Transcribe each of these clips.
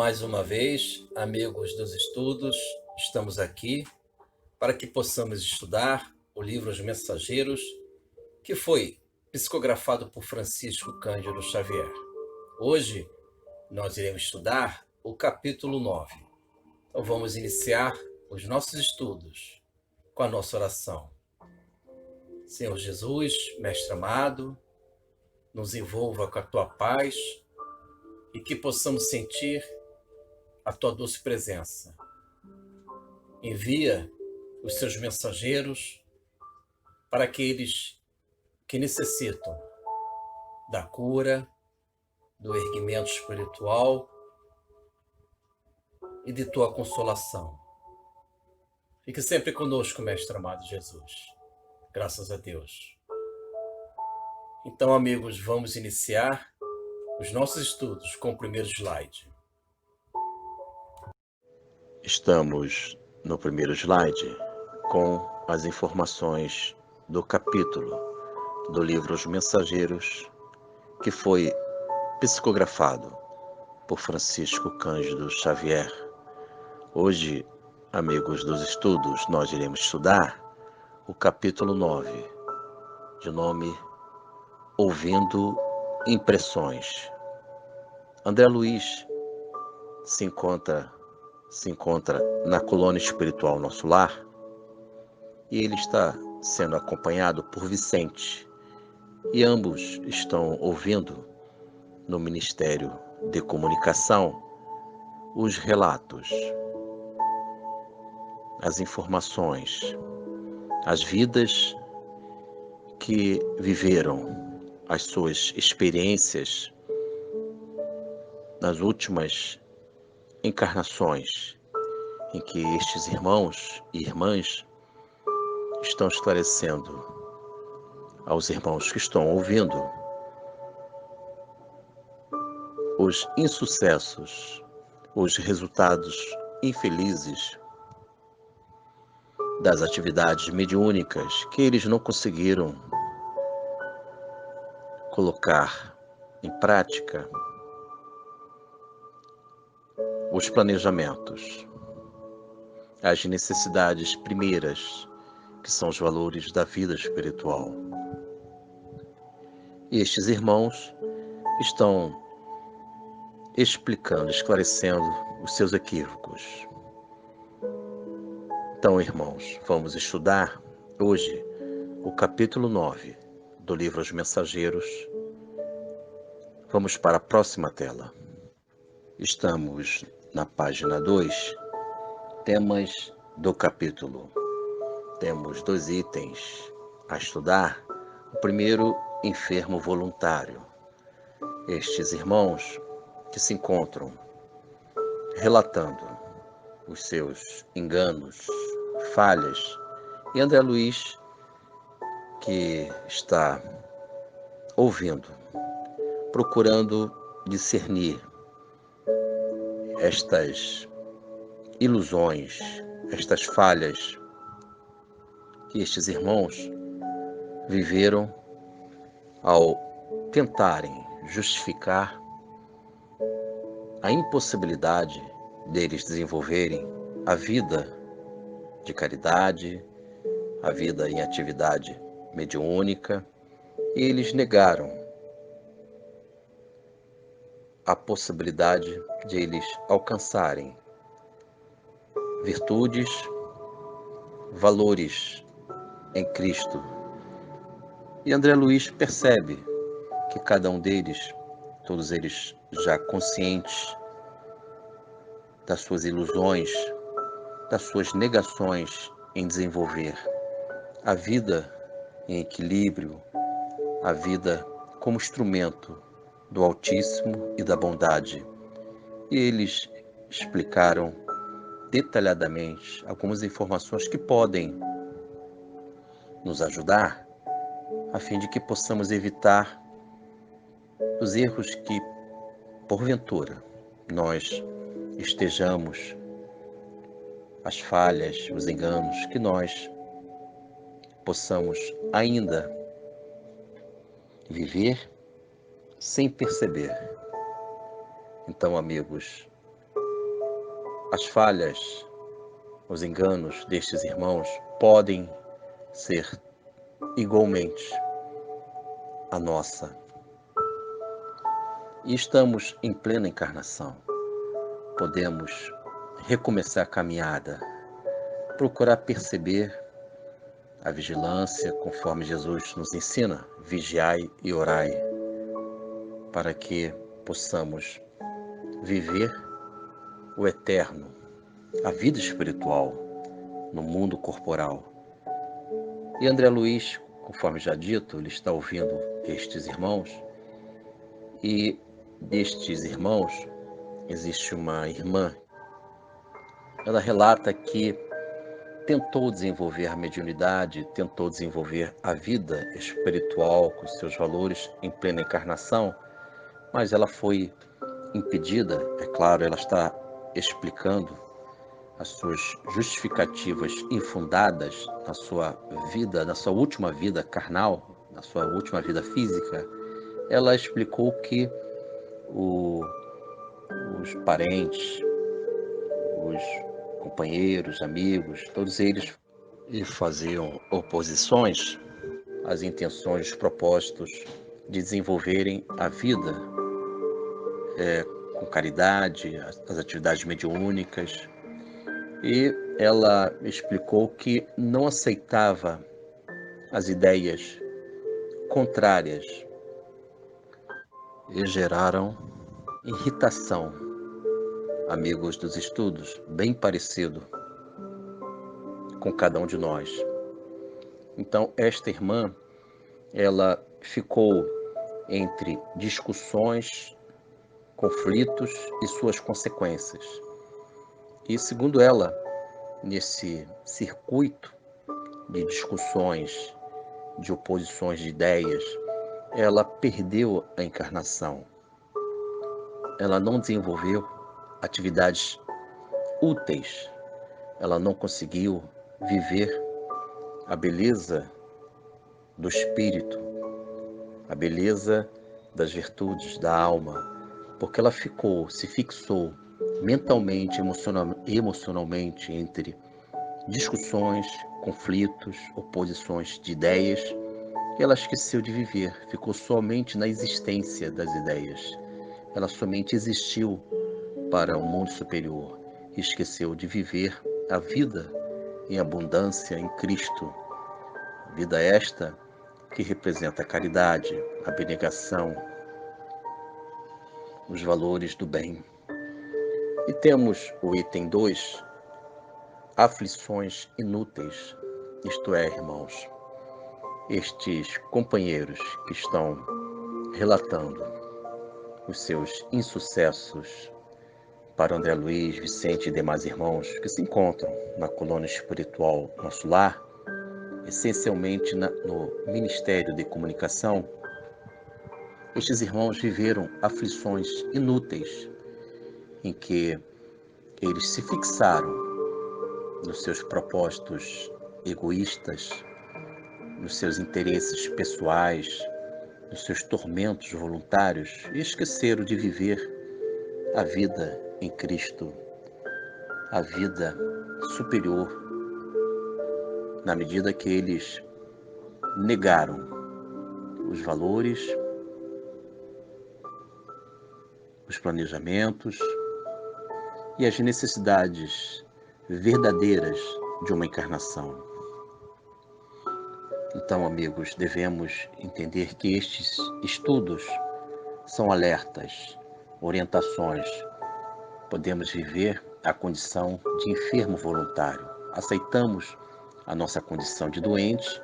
Mais uma vez, amigos dos estudos, estamos aqui para que possamos estudar o livro Os Mensageiros, que foi psicografado por Francisco Cândido Xavier. Hoje, nós iremos estudar o capítulo 9. Então, vamos iniciar os nossos estudos com a nossa oração. Senhor Jesus, Mestre amado, nos envolva com a Tua paz e que possamos sentir a Tua doce presença. Envia os Seus mensageiros para aqueles que necessitam da cura, do erguimento espiritual e de Tua consolação. Fique sempre conosco, Mestre amado Jesus. Graças a Deus. Então, amigos, vamos iniciar os nossos estudos com o primeiro slide. Estamos no primeiro slide com as informações do capítulo do livro Os Mensageiros, que foi psicografado por Francisco Cândido Xavier. Hoje, amigos dos estudos, nós iremos estudar o capítulo 9, de nome Ouvindo Impressões. André Luiz se encontra na colônia espiritual Nosso Lar e ele está sendo acompanhado por Vicente e ambos estão ouvindo no Ministério de Comunicação os relatos, as informações, as vidas que viveram, as suas experiências nas últimas encarnações em que estes irmãos e irmãs estão esclarecendo aos irmãos que estão ouvindo os insucessos, os resultados infelizes das atividades mediúnicas que eles não conseguiram colocar em prática os planejamentos, as necessidades primeiras, que são os valores da vida espiritual. E estes irmãos estão explicando, esclarecendo os seus equívocos. Então, irmãos, vamos estudar hoje o capítulo 9 do livro Os Mensageiros. Vamos para a próxima tela. Estamos na página 2, temas do capítulo. Temos 2 itens a estudar. O primeiro, enfermo voluntário. Estes irmãos que se encontram relatando os seus enganos, falhas, e André Luiz, que está ouvindo, procurando discernir estas ilusões, estas falhas que estes irmãos viveram ao tentarem justificar a impossibilidade deles desenvolverem a vida de caridade, a vida em atividade mediúnica, e eles negaram a possibilidade de eles alcançarem virtudes, valores em Cristo. E André Luiz percebe que cada um deles, todos eles já conscientes das suas ilusões, das suas negações em desenvolver a vida em equilíbrio, a vida como instrumento do Altíssimo e da bondade. E eles explicaram detalhadamente algumas informações que podem nos ajudar a fim de que possamos evitar os erros que, porventura, nós estejamos, as falhas, os enganos, que nós possamos ainda viver sem perceber. Então, amigos, as falhas, os enganos destes irmãos podem ser igualmente a nossa. E estamos em plena encarnação. Podemos recomeçar a caminhada, procurar perceber a vigilância, conforme Jesus nos ensina, vigiai e orai, para que possamos viver o eterno, a vida espiritual no mundo corporal. E André Luiz, conforme já dito, ele está ouvindo estes irmãos, e destes irmãos existe uma irmã. Ela relata que tentou desenvolver a mediunidade, tentou desenvolver a vida espiritual com seus valores em plena encarnação, mas ela foi impedida. É claro, ela está explicando as suas justificativas infundadas na sua vida, na sua última vida carnal, na sua última vida física. Ela explicou que os parentes, os companheiros, amigos, todos eles faziam oposições às intenções, os propósitos de desenvolverem a vida com caridade, as atividades mediúnicas. E ela explicou que não aceitava as ideias contrárias e geraram irritação. Amigos dos estudos, bem parecido com cada um de nós. Então, esta irmã, ela ficou entre discussões, conflitos e suas consequências. E, segundo ela, nesse circuito de discussões, de oposições de ideias, ela perdeu a encarnação. Ela não desenvolveu atividades úteis. Ela não conseguiu viver a beleza do espírito, a beleza das virtudes da alma, porque ela se fixou mentalmente, emocionalmente entre discussões, conflitos, oposições de ideias, e ela esqueceu de viver, ficou somente na existência das ideias. Ela somente existiu para o mundo superior e esqueceu de viver a vida em abundância em Cristo. Vida esta que representa a caridade, a abnegação, os valores do bem. E temos o item 2, aflições inúteis, isto é, irmãos, estes companheiros que estão relatando os seus insucessos para André Luiz, Vicente e demais irmãos que se encontram na colônia espiritual Nosso Lar, essencialmente no Ministério de Comunicação. Estes irmãos viveram aflições inúteis em que eles se fixaram nos seus propósitos egoístas, nos seus interesses pessoais, nos seus tormentos voluntários e esqueceram de viver a vida em Cristo, a vida superior, na medida que eles negaram os valores, os planejamentos e as necessidades verdadeiras de uma encarnação. Então, amigos, devemos entender que estes estudos são alertas, orientações. Podemos viver a condição de enfermo voluntário. Aceitamos a nossa condição de doente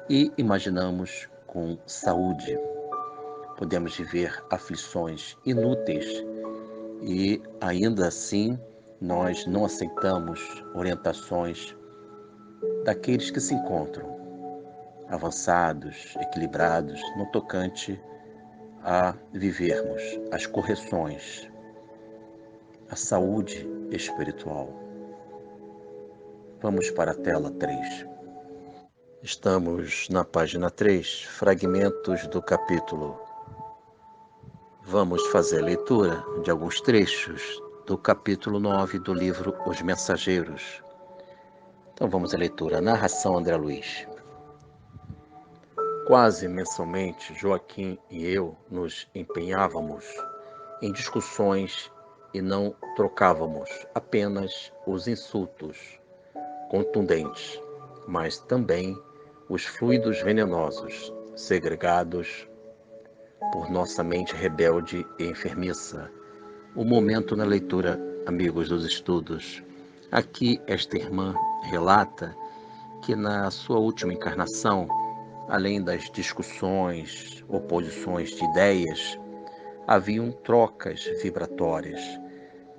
e imaginamos com saúde. Podemos viver aflições inúteis e, ainda assim, nós não aceitamos orientações daqueles que se encontram avançados, equilibrados, no tocante a vivermos as correções, a saúde espiritual. Vamos para a tela 3. Estamos na página 3, fragmentos do capítulo. Vamos fazer a leitura de alguns trechos do capítulo 9 do livro Os Mensageiros. Então vamos à leitura. Narração André Luiz. Quase mensalmente, Joaquim e eu nos empenhávamos em discussões e não trocávamos apenas os insultos contundentes, mas também os fluidos venenosos, segregados por nossa mente rebelde e enfermiça. O momento na leitura, amigos dos estudos. Aqui esta irmã relata que na sua última encarnação, além das discussões, oposições de ideias, haviam trocas vibratórias.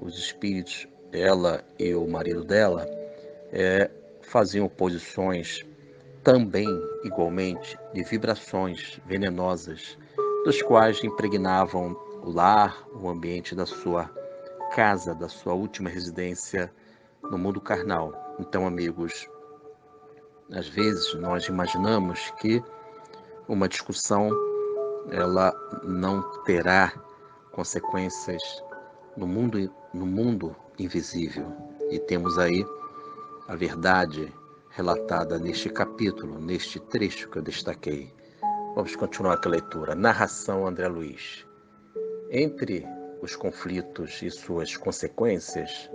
Os espíritos, ela e o marido dela, faziam oposições também, igualmente, de vibrações venenosas, dos quais impregnavam o lar, o ambiente da sua casa, da sua última residência no mundo carnal. Então, amigos, às vezes nós imaginamos que uma discussão ela não terá consequências no mundo invisível. E temos aí a verdade relatada neste capítulo, neste trecho que eu destaquei. Vamos continuar com a leitura. Narração André Luiz. Entre os conflitos e suas consequências,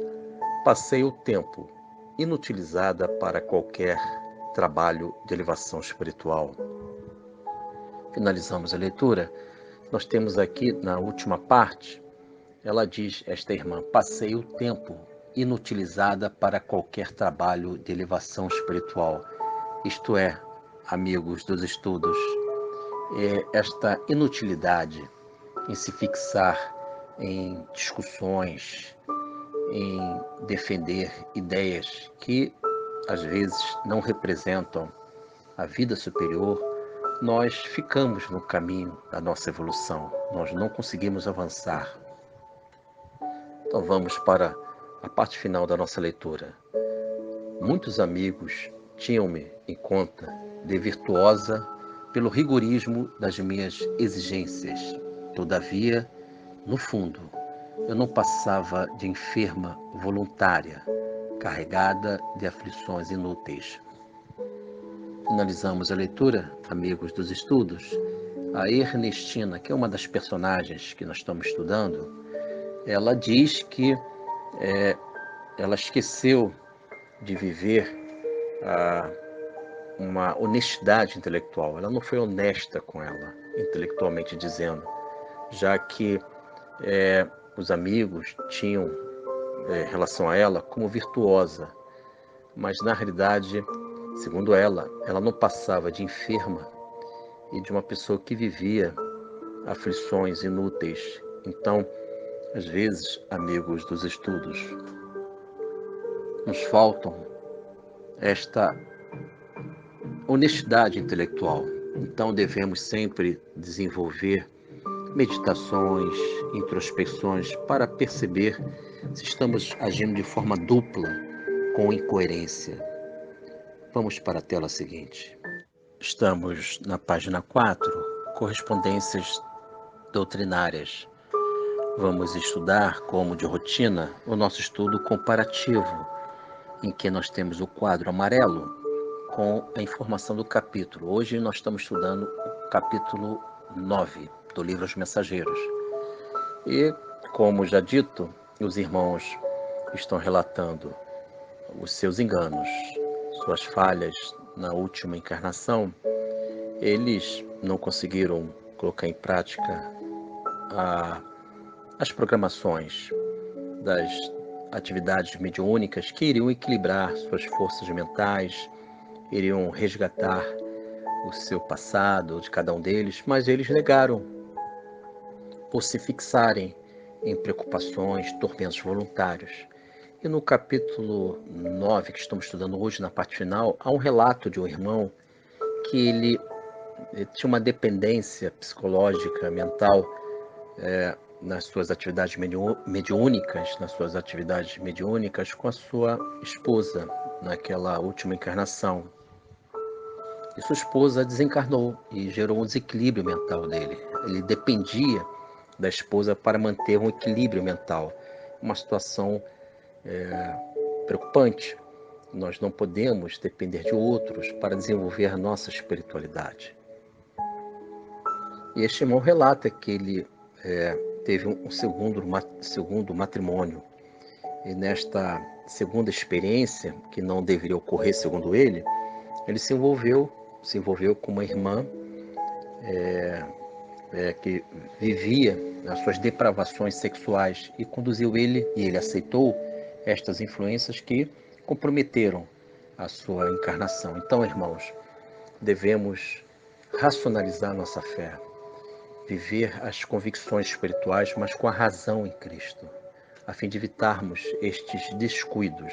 passei o tempo inutilizada para qualquer trabalho de elevação espiritual. Finalizamos a leitura. Nós temos aqui, na última parte, ela diz, esta irmã, passei o tempo inutilizada para qualquer trabalho de elevação espiritual. Isto é, amigos dos estudos, esta inutilidade em se fixar em discussões, em defender ideias que às vezes não representam a vida superior, nós ficamos no caminho da nossa evolução, nós não conseguimos avançar. Então vamos para a parte final da nossa leitura. Muitos amigos tinham-me em conta de virtuosa pelo rigorismo das minhas exigências. Todavia, no fundo, eu não passava de enferma voluntária, carregada de aflições inúteis. Finalizamos a leitura, amigos dos estudos. A Ernestina, que é uma das personagens que nós estamos estudando, ela diz que ela esqueceu de viver uma honestidade intelectual. Ela não foi honesta com ela, intelectualmente dizendo, já que os amigos tinham relação a ela como virtuosa, mas na realidade, segundo ela não passava de enferma e de uma pessoa que vivia aflições inúteis. Então, às vezes, amigos dos estudos, nos faltam esta honestidade intelectual. Então, devemos sempre desenvolver meditações, introspecções, para perceber se estamos agindo de forma dupla, com incoerência. Vamos para a tela seguinte. Estamos na página 4, correspondências doutrinárias. Vamos estudar, como de rotina, o nosso estudo comparativo, em que nós temos o quadro amarelo com a informação do capítulo. Hoje nós estamos estudando o capítulo 9 do livro Os Mensageiros. E, como já dito, os irmãos estão relatando os seus enganos, suas falhas na última encarnação. Eles não conseguiram colocar em prática as programações das atividades mediúnicas que iriam equilibrar suas forças mentais, iriam resgatar o seu passado de cada um deles, mas eles negaram por se fixarem em preocupações, tormentos voluntários. E no capítulo 9, que estamos estudando hoje, na parte final, há um relato de um irmão que ele tinha uma dependência psicológica, mental, nas suas atividades mediúnicas, com a sua esposa, naquela última encarnação. E sua esposa desencarnou e gerou um desequilíbrio mental dele. Ele dependia da esposa para manter um equilíbrio mental. uma situação preocupante. Nós não podemos depender de outros para desenvolver a nossa espiritualidade. E este irmão relata que ele teve um segundo matrimônio. E nesta segunda experiência, que não deveria ocorrer segundo ele se envolveu com uma irmã que vivia as suas depravações sexuais e conduziu ele, e ele aceitou estas influências que comprometeram a sua encarnação. Então, irmãos, devemos racionalizar nossa fé, viver as convicções espirituais, mas com a razão em Cristo, a fim de evitarmos estes descuidos.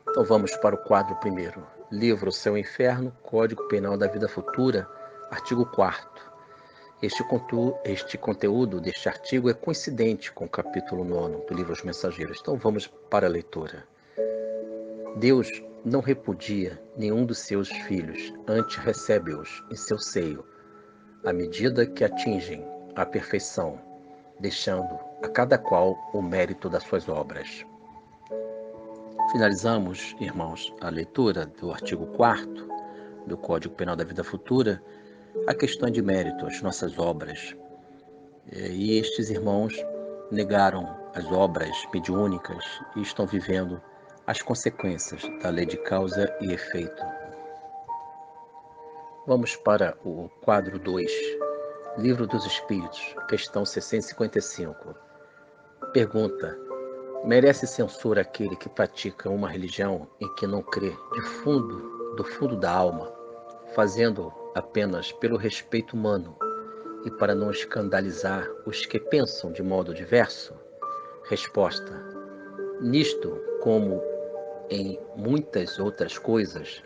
Então vamos para o quadro primeiro. Livro Céu e Inferno, Código Penal da Vida Futura, artigo 4º. Este conteúdo deste artigo é coincidente com o capítulo 9 do Livro Os Mensageiros. Então vamos para a leitura. Deus não repudia nenhum dos seus filhos, antes recebe-os em seu seio, à medida que atingem a perfeição, deixando a cada qual o mérito das suas obras. Finalizamos, irmãos, a leitura do artigo 4º do Código Penal da Vida Futura, a questão de mérito, as nossas obras. E estes irmãos negaram as obras mediúnicas e estão vivendo as consequências da lei de causa e efeito. Vamos para o quadro 2, Livro dos Espíritos, questão 655. Pergunta: merece censura aquele que pratica uma religião em que não crê do fundo da alma, fazendo apenas pelo respeito humano e para não escandalizar os que pensam de modo diverso? Resposta: nisto, como em muitas outras coisas,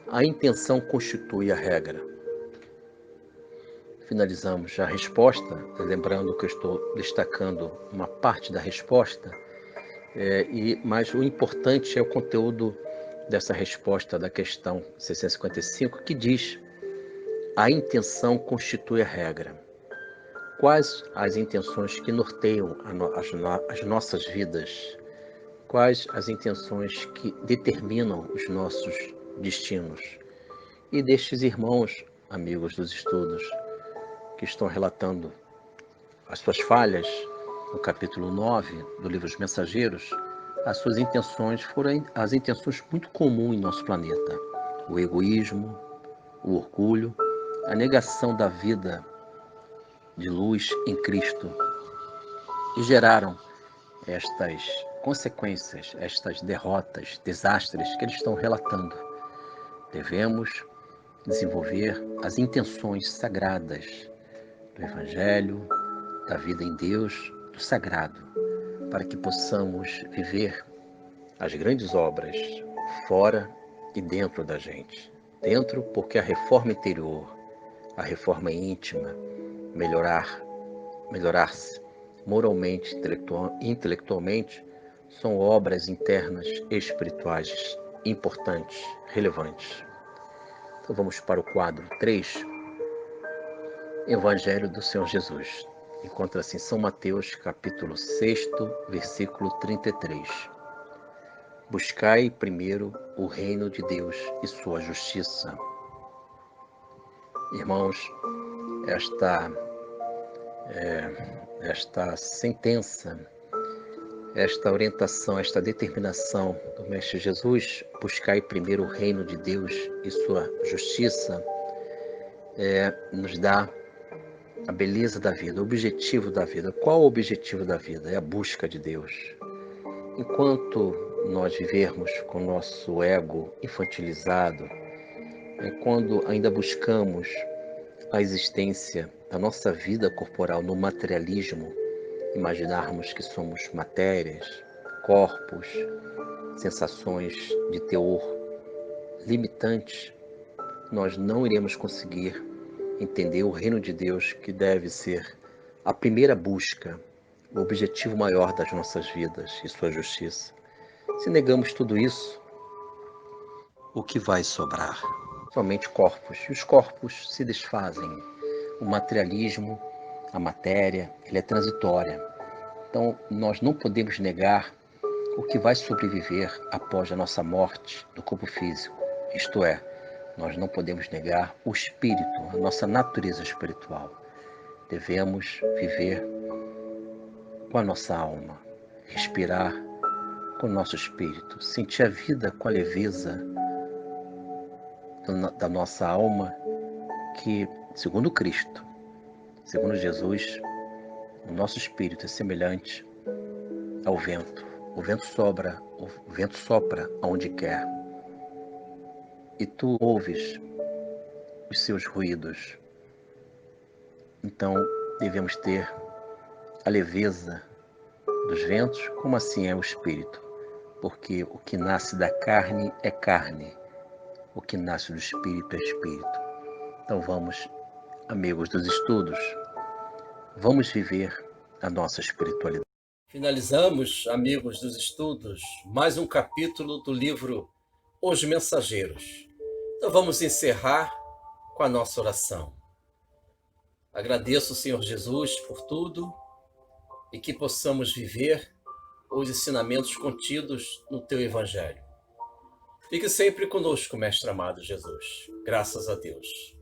a intenção constitui a regra. Finalizamos a resposta, lembrando que eu estou destacando uma parte da resposta, mas o importante é o conteúdo dessa resposta da questão 655, que diz: a intenção constitui a regra. Quais as intenções que norteiam as nossas vidas? Quais as intenções que determinam os nossos destinos? E destes irmãos, amigos dos estudos, que estão relatando as suas falhas no capítulo 9 do Livro dos Mensageiros, as suas intenções foram as intenções muito comuns em nosso planeta: o egoísmo, o orgulho, a negação da vida de luz em Cristo, e geraram estas consequências, estas derrotas, desastres que eles estão relatando. Devemos desenvolver as intenções sagradas do Evangelho, da vida em Deus, do sagrado, para que possamos viver as grandes obras fora e dentro da gente. Dentro, porque a reforma interior, a reforma íntima, melhorar-se moralmente, intelectualmente, são obras internas espirituais importantes, relevantes. Então vamos para o quadro 3, Evangelho do Senhor Jesus. Encontra-se em São Mateus, capítulo 6º, versículo 33. Buscai primeiro o reino de Deus e sua justiça. Irmãos, esta sentença, esta orientação, esta determinação do Mestre Jesus, buscai primeiro o reino de Deus e sua justiça, nos dá a beleza da vida, o objetivo da vida. Qual o objetivo da vida? É a busca de Deus. Enquanto nós vivermos com o nosso ego infantilizado, quando ainda buscamos a existência da nossa vida corporal no materialismo, imaginarmos que somos matérias, corpos, sensações de teor limitantes, nós não iremos conseguir entender o reino de Deus, que deve ser a primeira busca, o objetivo maior das nossas vidas e sua justiça. Se negamos tudo isso, o que vai sobrar? Somente corpos. E os corpos se desfazem. O materialismo, a matéria, ele é transitória. Então, nós não podemos negar o que vai sobreviver após a nossa morte do corpo físico. Isto é, nós não podemos negar o espírito, a nossa natureza espiritual. Devemos viver com a nossa alma, respirar com o nosso espírito, sentir a vida com a leveza da nossa alma, que, segundo Cristo, segundo Jesus, o nosso espírito é semelhante ao vento. O vento sopra aonde quer. E tu ouves os seus ruídos. Então, devemos ter a leveza dos ventos, como assim é o espírito. Porque o que nasce da carne é carne. O que nasce do espírito é espírito. Então vamos, amigos dos estudos, vamos viver a nossa espiritualidade. Finalizamos, amigos dos estudos, mais um capítulo do livro Os Mensageiros. Então vamos encerrar com a nossa oração. Agradeço, Senhor Jesus, por tudo e que possamos viver os ensinamentos contidos no Teu Evangelho. Fique sempre conosco, Mestre amado Jesus. Graças a Deus.